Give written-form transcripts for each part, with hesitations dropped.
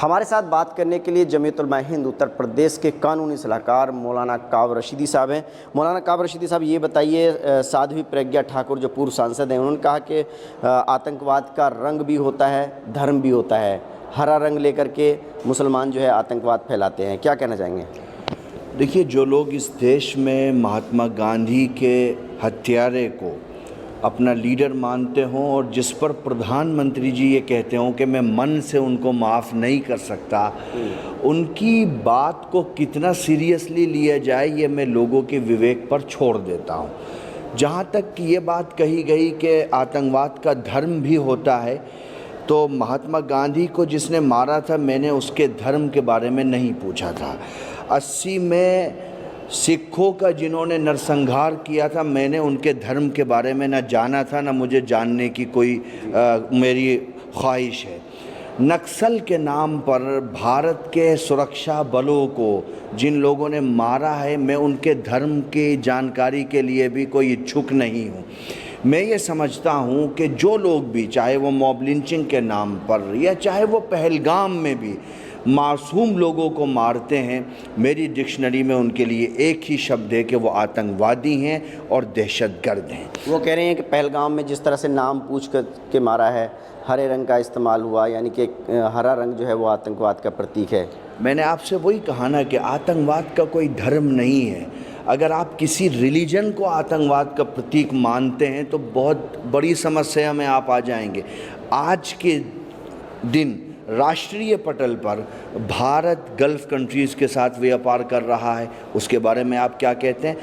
हमारे साथ बात करने के लिए जमीयत उलमा हिंद उत्तर प्रदेश के कानूनी सलाहकार मौलाना काब रशीदी साहब हैं। मौलाना काब रशीदी साहब, ये बताइए, साध्वी प्रज्ञा ठाकुर जो पूर्व सांसद हैं, उन्होंने कहा कि आतंकवाद का रंग भी होता है, धर्म भी होता है। हरा रंग लेकर के मुसलमान जो है आतंकवाद फैलाते हैं, क्या कहना चाहेंगे? देखिए, जो लोग इस देश में महात्मा गांधी के हत्यारे को अपना लीडर मानते हों और जिस पर प्रधानमंत्री जी ये कहते हों कि मैं मन से उनको माफ़ नहीं कर सकता, उनकी बात को कितना सीरियसली लिया जाए ये मैं लोगों के विवेक पर छोड़ देता हूँ। जहाँ तक कि ये बात कही गई कि आतंकवाद का धर्म भी होता है, तो महात्मा गांधी को जिसने मारा था, मैंने उसके धर्म के बारे में नहीं पूछा था। 80 में सिखों का जिन्होंने नरसंहार किया था, मैंने उनके धर्म के बारे में न जाना था, न मुझे जानने की कोई मेरी ख्वाहिश है। नक्सल के नाम पर भारत के सुरक्षा बलों को जिन लोगों ने मारा है, मैं उनके धर्म की जानकारी के लिए भी कोई इच्छुक नहीं हूँ। मैं ये समझता हूँ कि जो लोग भी, चाहे वो मॉब लिंचिंग के नाम पर या चाहे वो पहलगाम में भी मासूम लोगों को मारते हैं, मेरी डिक्शनरी में उनके लिए एक ही शब्द है कि वो आतंकवादी हैं और दहशतगर्द हैं। वो कह रहे हैं कि पहलगाम में जिस तरह से नाम पूछ कर के मारा है, हरे रंग का इस्तेमाल हुआ, यानी कि हरा रंग जो है वो आतंकवाद का प्रतीक है। मैंने आपसे वही कहा ना कि आतंकवाद का कोई धर्म नहीं है। अगर आप किसी रिलीजन को आतंकवाद का प्रतीक मानते हैं तो बहुत बड़ी समस्या में आप आ जाएंगे। आज के दिन राष्ट्रीय पटल पर भारत गल्फ़ कंट्रीज़ के साथ व्यापार कर रहा है, उसके बारे में आप क्या कहते हैं?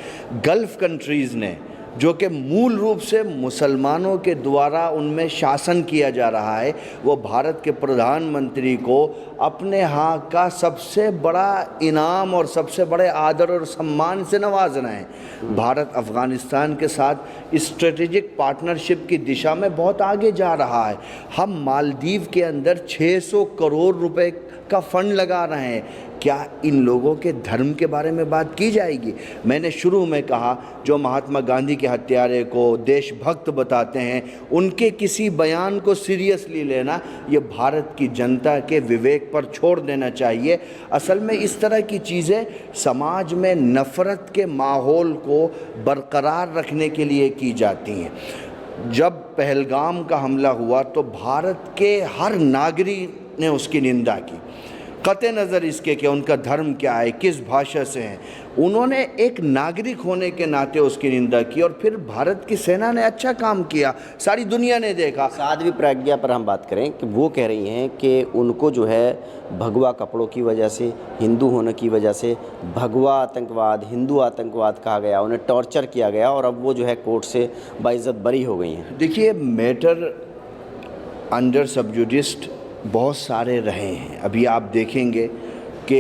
गल्फ़ कंट्रीज़ ने, जो कि मूल रूप से मुसलमानों के द्वारा उनमें शासन किया जा रहा है, वो भारत के प्रधानमंत्री को अपने यहाँ का सबसे बड़ा इनाम और सबसे बड़े आदर और सम्मान से नवाज रहे हैं। भारत अफ़गानिस्तान के साथ स्ट्रेटेजिक पार्टनरशिप की दिशा में बहुत आगे जा रहा है। हम मालदीव के अंदर 600 करोड़ रुपए का फंड लगा रहे हैं। क्या इन लोगों के धर्म के बारे में बात की जाएगी? मैंने शुरू में कहा, जो महात्मा गांधी के हत्यारे को देशभक्त बताते हैं, उनके किसी बयान को सीरियसली लेना ये भारत की जनता के विवेक पर छोड़ देना चाहिए। असल में इस तरह की चीज़ें समाज में नफ़रत के माहौल को बरकरार रखने के लिए की जाती हैं। जब पहलगाम का हमला हुआ तो भारत के हर नागरिक ने उसकी निंदा की, कते नज़र इसके कि उनका धर्म क्या है, किस भाषा से हैं। उन्होंने एक नागरिक होने के नाते उसकी निंदा की और फिर भारत की सेना ने अच्छा काम किया, सारी दुनिया ने देखा। साध्वी प्रज्ञा पर हम बात करें कि वो कह रही हैं कि उनको जो है भगवा कपड़ों की वजह से, हिंदू होने की वजह से भगवा आतंकवाद, हिंदू आतंकवाद कहा गया, उन्हें टॉर्चर किया गया और अब वो जो है कोर्ट से बाइज्जत बरी हो गई हैं। देखिए, मैटर अंडर सब्जुडिस्ट बहुत सारे रहे हैं। अभी आप देखेंगे कि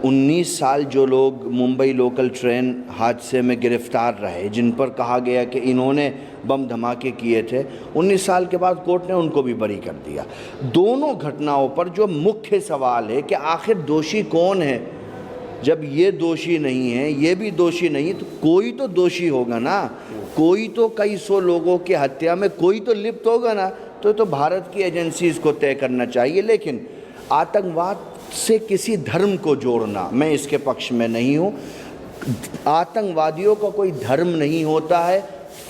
19 साल जो लोग मुंबई लोकल ट्रेन हादसे में गिरफ़्तार रहे, जिन पर कहा गया कि इन्होंने बम धमाके किए थे, 19 साल के बाद कोर्ट ने उनको भी बरी कर दिया। दोनों घटनाओं पर जो मुख्य सवाल है कि आखिर दोषी कौन है। जब ये दोषी नहीं है, ये भी दोषी नहीं, तो कोई तो दोषी होगा ना, कोई तो कई सौ लोगों की हत्या में कोई तो लिप्त होगा ना। तो भारत की एजेंसीज़ को तय करना चाहिए। लेकिन आतंकवाद से किसी धर्म को जोड़ना, मैं इसके पक्ष में नहीं हूँ। आतंकवादियों का कोई धर्म नहीं होता है।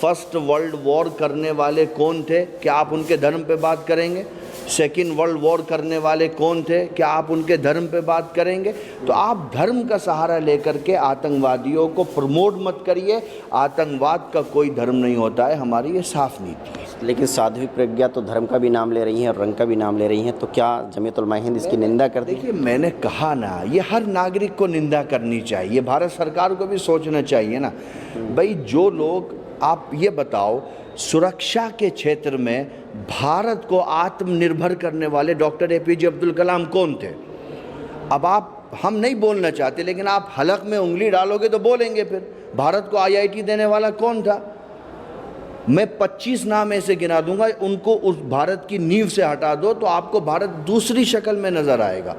फर्स्ट वर्ल्ड वॉर करने वाले कौन थे? क्या आप उनके धर्म पे बात करेंगे? सेकेंड वर्ल्ड वॉर करने वाले कौन थे? क्या आप उनके धर्म पे बात करेंगे? तो आप धर्म का सहारा लेकर के आतंकवादियों को प्रमोट मत करिए। आतंकवाद का कोई धर्म नहीं होता है, हमारी ये साफ नीति है। लेकिन साध्वी प्रज्ञा तो धर्म का भी नाम ले रही हैं और रंग का भी नाम ले रही हैं, तो क्या जमीयत उलमा हिंद इसकी निंदा करती है? देखिए, मैंने कहा ना, ये हर नागरिक को निंदा करनी चाहिए। भारत सरकार को भी सोचना चाहिए ना भाई। जो लोग, आप ये बताओ, सुरक्षा के क्षेत्र में भारत को आत्मनिर्भर करने वाले डॉक्टर APJ अब्दुल कलाम कौन थे? अब हम नहीं बोलना चाहते, लेकिन आप हलक में उंगली डालोगे तो बोलेंगे। फिर भारत को IIT देने वाला कौन था? मैं 25 नाम ऐसे गिना दूंगा, उनको उस भारत की नींव से हटा दो तो आपको भारत दूसरी शक्ल में नज़र आएगा।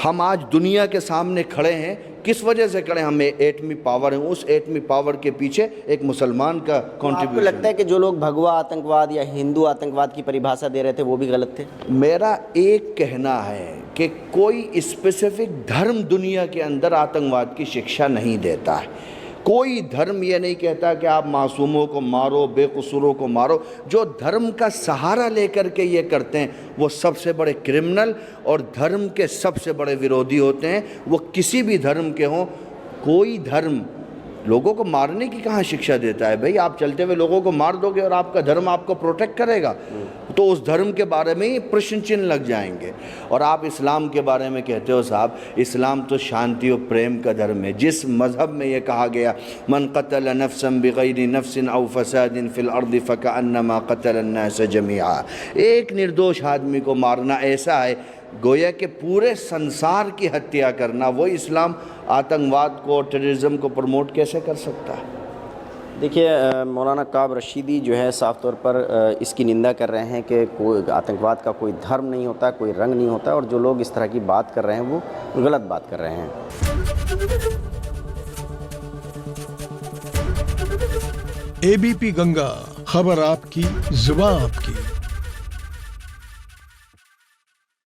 हम आज दुनिया के सामने खड़े हैं किस वजह से करें? हमें एटमी पावर है, उस एटमी पावर के पीछे एक मुसलमान का आपको कंट्रीब्यूशन। लगता है कि जो लोग भगवा आतंकवाद या हिंदू आतंकवाद की परिभाषा दे रहे थे वो भी गलत थे? मेरा एक कहना है कि कोई स्पेसिफिक धर्म दुनिया के अंदर आतंकवाद की शिक्षा नहीं देता है। कोई धर्म ये नहीं कहता कि आप मासूमों को मारो, बेकसूरों को मारो। जो धर्म का सहारा लेकर के ये करते हैं वो सबसे बड़े क्रिमिनल और धर्म के सबसे बड़े विरोधी होते हैं, वो किसी भी धर्म के हों। कोई धर्म लोगों को मारने की कहाँ शिक्षा देता है? भाई आप चलते हुए लोगों को मार दोगे और आपका धर्म आपको प्रोटेक्ट करेगा, तो उस धर्म के बारे में ही प्रश्न चिन्ह लग जाएंगे। और आप इस्लाम के बारे में कहते हो साहब, इस्लाम तो शांति और प्रेम का धर्म है। जिस मज़हब में ये कहा गया मन क़तल नफ्सन बिग़ैरि नफ्सिन औ फ़सादिन फ़िल अर्दि फ़कअन्नमा क़तल अन्नास जमीआ, एक निर्दोष आदमी को मारना ऐसा है गोया कि पूरे संसार की हत्या करना। वो इस्लाम आतंकवाद को, टेररिज्म को प्रमोट कैसे कर सकता है? देखिए मौलाना काब रशीदी जो है साफ तौर पर इसकी निंदा कर रहे हैं कि कोई आतंकवाद का कोई धर्म नहीं होता, कोई रंग नहीं होता, और जो लोग इस तरह की बात कर रहे हैं वो गलत बात कर रहे हैं। एबीपी गंगा, खबर आपकी, जुबान आपकी।